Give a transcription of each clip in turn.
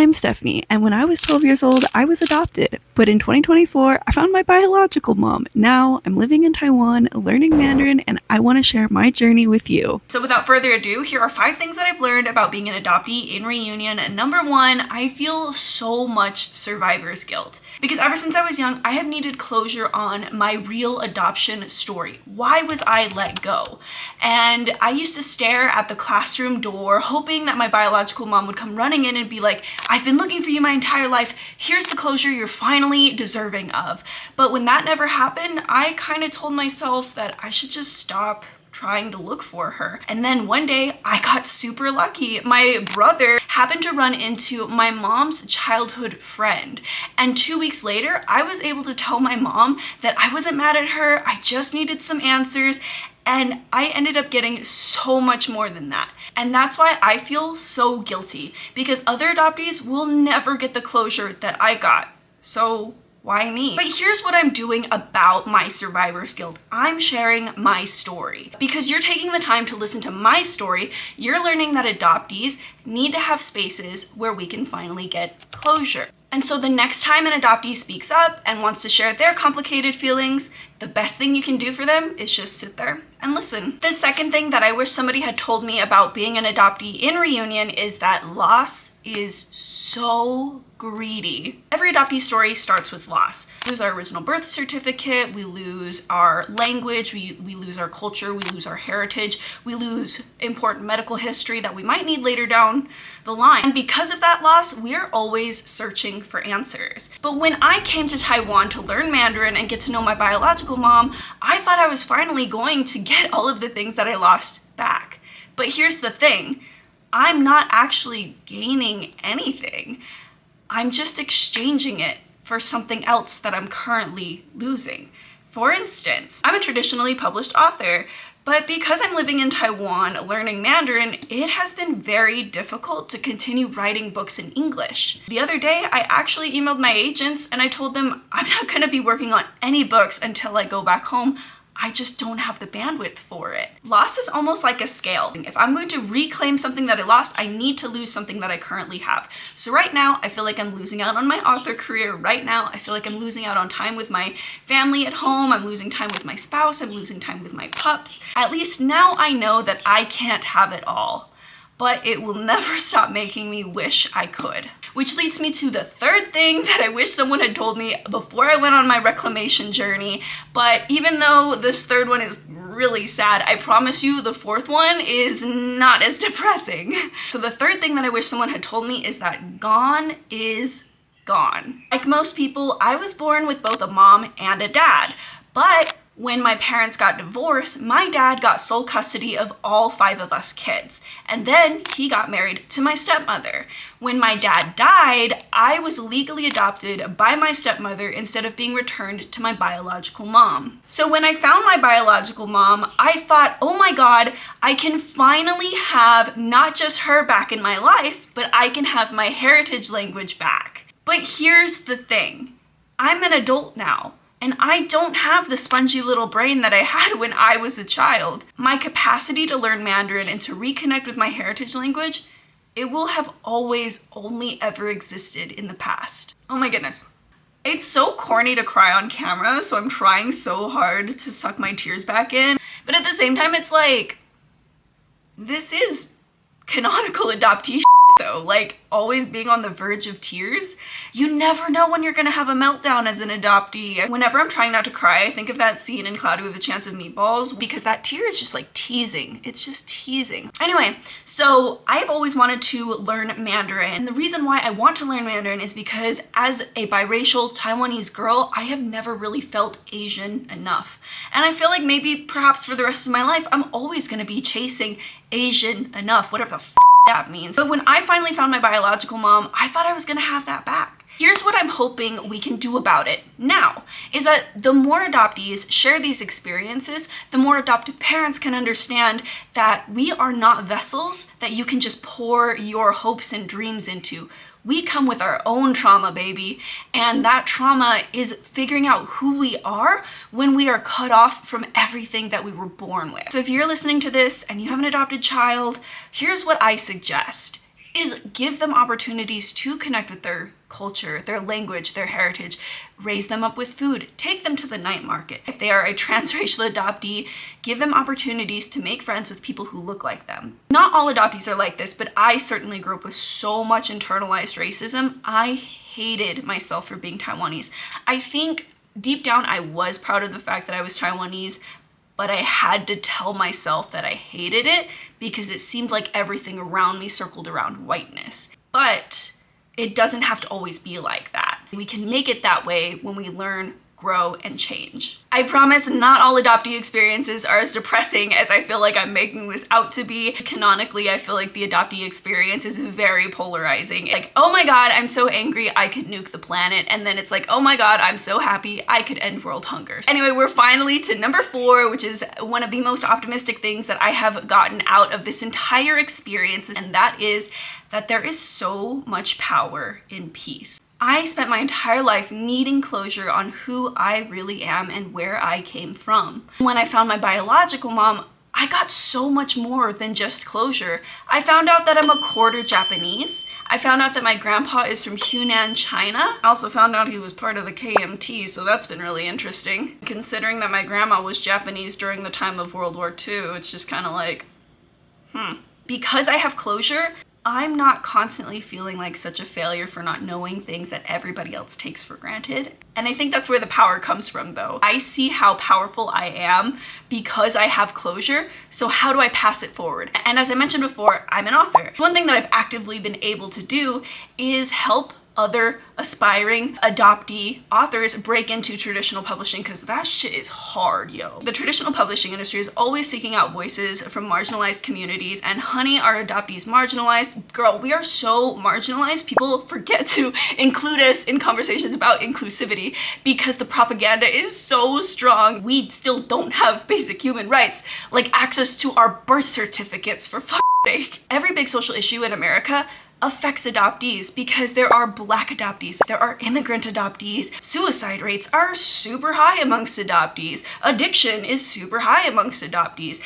I'm Stephanie, and when I was 12 years old, I was adopted. But in 2024, I found my biological mom. Now I'm living in Taiwan, learning Mandarin, and I want to share my journey with you. So without further ado, here are 5 things that I've learned about being an adoptee in reunion. Number 1, I feel so much survivor's guilt. Because ever since I was young, I have needed closure on my real adoption story. Why was I let go? And I used to stare at the classroom door, hoping that my biological mom would come running in and be like, I've been looking for you my entire life. Here's the closure you're finally deserving of. But when that never happened, I kind of told myself that I should just stop trying to look for her. And then one day I got super lucky. My brother happened to run into my mom's childhood friend. And 2 weeks later, I was able to tell my mom that I wasn't mad at her. I just needed some answers. And I ended up getting so much more than that. And that's why I feel so guilty, because other adoptees will never get the closure that I got. So why me? But here's what I'm doing about my survivor's guilt. I'm sharing my story. Because you're taking the time to listen to my story, you're learning that adoptees need to have spaces where we can finally get closure. And so the next time an adoptee speaks up and wants to share their complicated feelings, the best thing you can do for them is just sit there and listen. The second thing that I wish somebody had told me about being an adoptee in reunion is that loss is so greedy. Every adoptee story starts with loss. We lose our original birth certificate, we lose our language, we lose our culture, we lose our heritage, we lose important medical history that we might need later down the line. And because of that loss, we're always searching for answers. But when I came to Taiwan to learn Mandarin and get to know my biological mom, I thought I was finally going to get all of the things that I lost back. But here's the thing, I'm not actually gaining anything. I'm just exchanging it for something else that I'm currently losing. For instance, I'm a traditionally published author, but because I'm living in Taiwan learning Mandarin, it has been very difficult to continue writing books in English. The other day, I actually emailed my agents and I told them I'm not gonna be working on any books until I go back home. I just don't have the bandwidth for it. Loss is almost like a scale. If I'm going to reclaim something that I lost, I need to lose something that I currently have. So right now, I feel like I'm losing out on my author career. Right now, I feel like I'm losing out on time with my family at home. I'm losing time with my spouse. I'm losing time with my pups. At least now I know that I can't have it all. But it will never stop making me wish I could. Which leads me to the third thing that I wish someone had told me before I went on my reclamation journey. But even though this third one is really sad, I promise you the fourth one is not as depressing. So the third thing that I wish someone had told me is that gone is gone. Like most people, I was born with both a mom and a dad, but when my parents got divorced, my dad got sole custody of all 5 of us kids. And then he got married to my stepmother. When my dad died, I was legally adopted by my stepmother instead of being returned to my biological mom. So when I found my biological mom, I thought, oh my God, I can finally have not just her back in my life, but I can have my heritage language back. But here's the thing, I'm an adult now. And I don't have the spongy little brain that I had when I was a child. My capacity to learn Mandarin and to reconnect with my heritage language, it will have always only ever existed in the past. Oh my goodness. It's so corny to cry on camera, so I'm trying so hard to suck my tears back in. But at the same time, it's like, this is canonical adoptee though, like always being on the verge of tears. You never know when you're gonna have a meltdown as an adoptee. Whenever I'm trying not to cry, I think of that scene in Cloudy with a Chance of Meatballs, because that tear is just like teasing. It's just teasing. Anyway, so I've always wanted to learn Mandarin. And the reason why I want to learn Mandarin is because as a biracial Taiwanese girl, I have never really felt Asian enough. And I feel like maybe perhaps for the rest of my life, I'm always gonna be chasing Asian enough, whatever the f that means. But when I finally found my biological mom, I thought I was gonna have that back. Here's what I'm hoping we can do about it now, is that the more adoptees share these experiences, the more adoptive parents can understand that we are not vessels that you can just pour your hopes and dreams into. We come with our own trauma, baby, and that trauma is figuring out who we are when we are cut off from everything that we were born with. So if you're listening to this and you have an adopted child, here's what I suggest. is give them opportunities to connect with their culture, their language, their heritage, raise them up with food, take them to the night market. If they are a transracial adoptee, give them opportunities to make friends with people who look like them. Not all adoptees are like this, but I certainly grew up with so much internalized racism. I hated myself for being Taiwanese. I think deep down I was proud of the fact that I was Taiwanese, but I had to tell myself that I hated it because it seemed like everything around me circled around whiteness. But it doesn't have to always be like that. We can make it that way when we learn, grow, and change. I promise not all adoptee experiences are as depressing as I feel like I'm making this out to be. Canonically, I feel like the adoptee experience is very polarizing. Like, oh my god, I'm so angry I could nuke the planet, and then it's like, oh my god, I'm so happy I could end world hunger. Anyway, we're finally to number 4, which is one of the most optimistic things that I have gotten out of this entire experience, and that is that there is so much power in peace. I spent my entire life needing closure on who I really am and where I came from. When I found my biological mom, I got so much more than just closure. I found out that I'm a quarter Japanese. I found out that my grandpa is from Hunan, China. I also found out he was part of the KMT, so that's been really interesting. Considering that my grandma was Japanese during the time of World War II, it's just kind of like, Because I have closure, I'm not constantly feeling like such a failure for not knowing things that everybody else takes for granted. And I think that's where the power comes from though. I see how powerful I am because I have closure, so how do I pass it forward? And as I mentioned before, I'm an author. One thing that I've actively been able to do is help other aspiring adoptee authors break into traditional publishing, because that shit is hard, yo. The traditional publishing industry is always seeking out voices from marginalized communities, and honey, are adoptees marginalized? Girl, we are so marginalized, people forget to include us in conversations about inclusivity because the propaganda is so strong. We still don't have basic human rights, like access to our birth certificates, for fuck's sake. Every big social issue in America affects adoptees because there are Black adoptees, there are immigrant adoptees, suicide rates are super high amongst adoptees, addiction is super high amongst adoptees,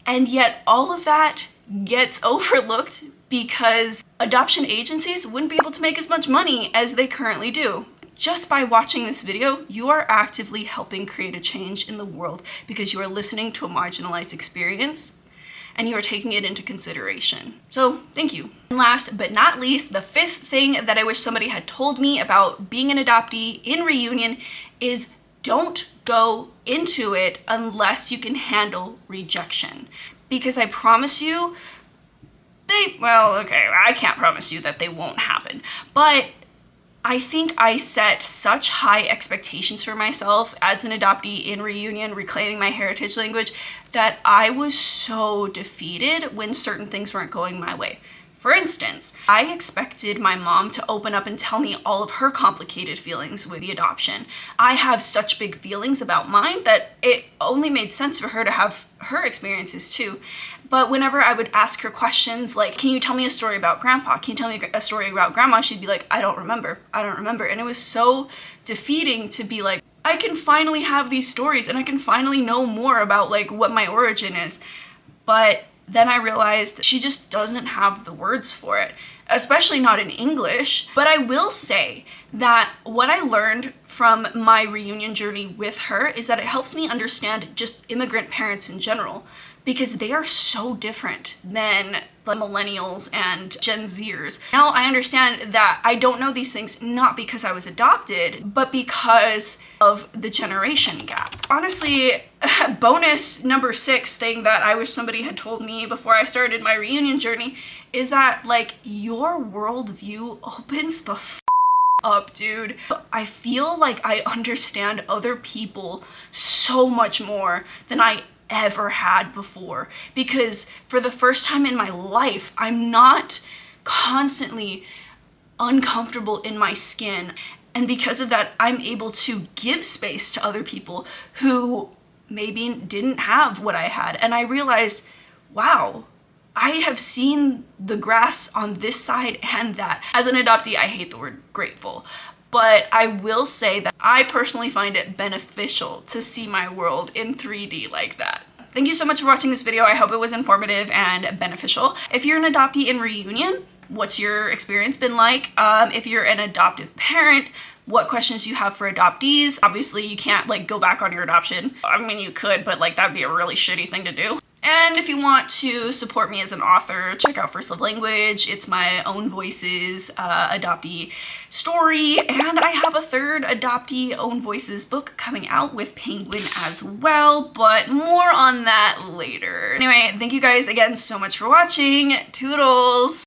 and yet all of that gets overlooked because adoption agencies wouldn't be able to make as much money as they currently do. Just by watching this video, you are actively helping create a change in the world because you are listening to a marginalized experience and you are taking it into consideration. So thank you. And last but not least, the 5th thing that I wish somebody had told me about being an adoptee in reunion is don't go into it unless you can handle rejection. Because I promise you, I can't promise you that they won't happen, but I think I set such high expectations for myself as an adoptee in reunion, reclaiming my heritage language, that I was so defeated when certain things weren't going my way. For instance, I expected my mom to open up and tell me all of her complicated feelings with the adoption. I have such big feelings about mine that it only made sense for her to have her experiences too. But whenever I would ask her questions like, can you tell me a story about grandpa? Can you tell me a story about grandma? She'd be like, I don't remember. And it was so defeating to be like, I can finally have these stories and I can finally know more about like what my origin is. But then I realized she just doesn't have the words for it, especially not in English. But I will say that what I learned from my reunion journey with her is that it helps me understand just immigrant parents in general, because they are so different than the millennials and Gen Zers. Now I understand that I don't know these things not because I was adopted, but because of the generation gap. Honestly, bonus number 6 thing that I wish somebody had told me before I started my reunion journey is that like your worldview opens the up, dude. I feel like I understand other people so much more than I ever had before, because for the first time in my life, I'm not constantly uncomfortable in my skin. And because of that, I'm able to give space to other people who maybe didn't have what I had. And I realized, wow, I have seen the grass on this side and that. As an adoptee, I hate the word grateful, but I will say that I personally find it beneficial to see my world in 3D like that. Thank you so much for watching this video. I hope it was informative and beneficial. If you're an adoptee in reunion, What's your experience been like? If you're an adoptive parent, what questions you have for adoptees. Obviously, you can't like go back on your adoption. I mean, you could, but like that'd be a really shitty thing to do. And if you want to support me as an author, check out First Love Language. It's my own voices adoptee story, and I have a third adoptee own voices book coming out with Penguin as well, but more on that later. Anyway, thank you guys again so much for watching. Toodles!